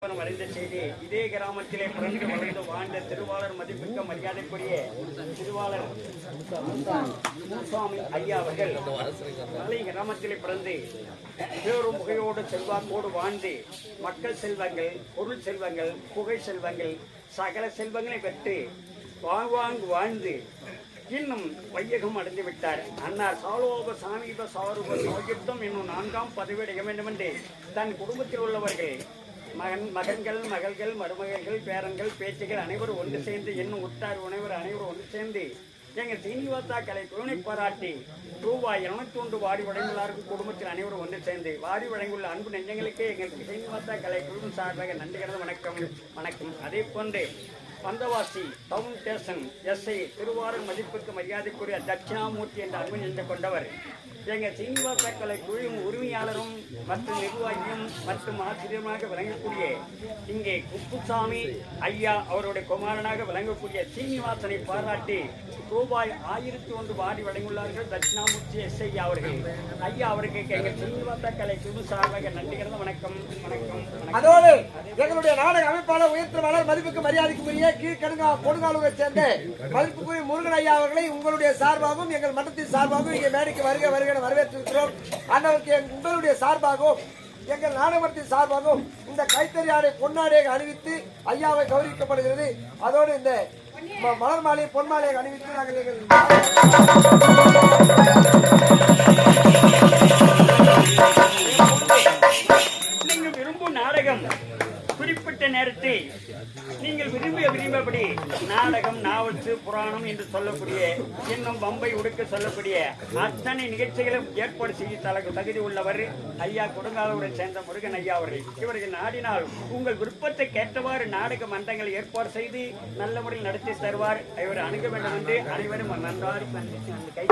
அறிந்த செய்தி இதே கிராமத்திலே பிறந்து வளர்ந்து வாழ்ந்த திருவாளர் மதிப்புக்க மரியாதைக்குரிய திருவாளர் முனுசாமி ஐயா அவர்கள் மலை கிராமத்திலே பிறந்து பேரும் புகையோடு செல்வாக்கோடு வாழ்ந்து மக்கள் செல்வங்கள், பொருள் செல்வங்கள், புகை செல்வங்கள், சகல செல்வங்களை பெற்று வாழ்ந்து இன்னும் வையகம் அடைந்து விட்டார். அன்னார் சாலோப சாமீப சாரூப சௌகித்தம் என்னும் 4ஆம் பதவியடைய வேண்டும் என்று தன் குடும்பத்தில் உள்ளவர்கள் மகன்கள், மகள்கள், மருமகள்கள், பேரன்கள், பேச்சுகள் அனைவரும் ஒன்று சேர்ந்து இன்னும் உற்றார் உணவர் அனைவரும் ஒன்று சேர்ந்து எங்கள் சீனிவாசா கலை குழுனை பாராட்டி ரூபாய் 201 வாடி வழங்குள்ளார்கள். குடும்பத்தில் அனைவரும் ஒன்று சேர்ந்து வாடி வழங்குள்ள அன்பு நெஞ்சங்களுக்கு எங்களுக்கு சீனிவாசா கலை குழுவின் சார்பாக நன்றி கலந்த வணக்கம். அதே போன்று Vandavasi down station SI Thiruvarur மதிப்புக்கு மரியாதைக்குரிய தட்சிணாமூர்த்தி என்ற அன்பு நெஞ்ச கொண்டவர் எங்கள் சீனிவாசா கலை குழுவின் உரிமையாளரும் மற்றும் நிர்வாகியும் மற்றும் ஆசிரியருமாக விளங்கக்கூடிய இங்கே குப்புசாமி ஐயா அவருடைய குமாரனாக விளங்கக்கூடிய சீனிவாசனை பாராட்டி ரூபாய் 1001 வாடி வழங்கியுள்ளார்கள். தட்சிணாமூர்த்தி எஸ் ஐயா அவர்கள். ஐயா அவருக்கு எங்கள் சீனிவாசா கலை குழு சார்பாக நன்றி கலந்த வணக்கம். அதோடு எங்களுடைய நாடக அமைப்பாளர் உயர்த்தவாளர் மதிப்புக்கு மரியாதைக்குரிய கொடுங்காலூரை சேர்ந்த மதிப்புக்குரிய முருகன் ஐயா அவர்களை உங்களுடைய சார்பாகவும் எங்கள் மட்டத்தின் சார்பாகவும் இங்கே மேடைக்கு வருக வரவேற்றிருக்கிறோம். அண்ணவருக்கு உங்களுடைய சார்பாகவும் எங்கள் நாடகத்தின் சார்பாகவும் இந்த கைத்தறி ஆடை பொன்னாடையை அணிவித்து ஐயாவை கௌரவிக்கப்படுகிறது. அதோடு இந்த மலர் மாலை பொன் மாலையை அணிவித்து நாங்கள் நீங்கள் விரும்பும் நாடகம் குறிப்பிட்ட நேரத்தில் நீங்கள் விரும்பியபடி நாடகம், நாவல்சு, புராணம் என்று சொல்லக்கூடிய இன்னும் பம்பை உடுக்க சொல்லக்கூடிய அத்தனை நிகழ்ச்சிகளும் ஏற்பாடு செய்ய தகுதி உள்ளவர் ஐயா கொடுங்காலூரை சேர்ந்த முருகன் ஐயா அவர்கள். இவர்கள் நாடினால் உங்கள் விருப்பத்தை கேட்டவாறு நாடக மன்றங்கள் ஏற்பாடு செய்து நல்ல முறையில் நடத்தி தருவார். இவர் அணுக வேண்டும் என்று அனைவரும் நன்றாக கை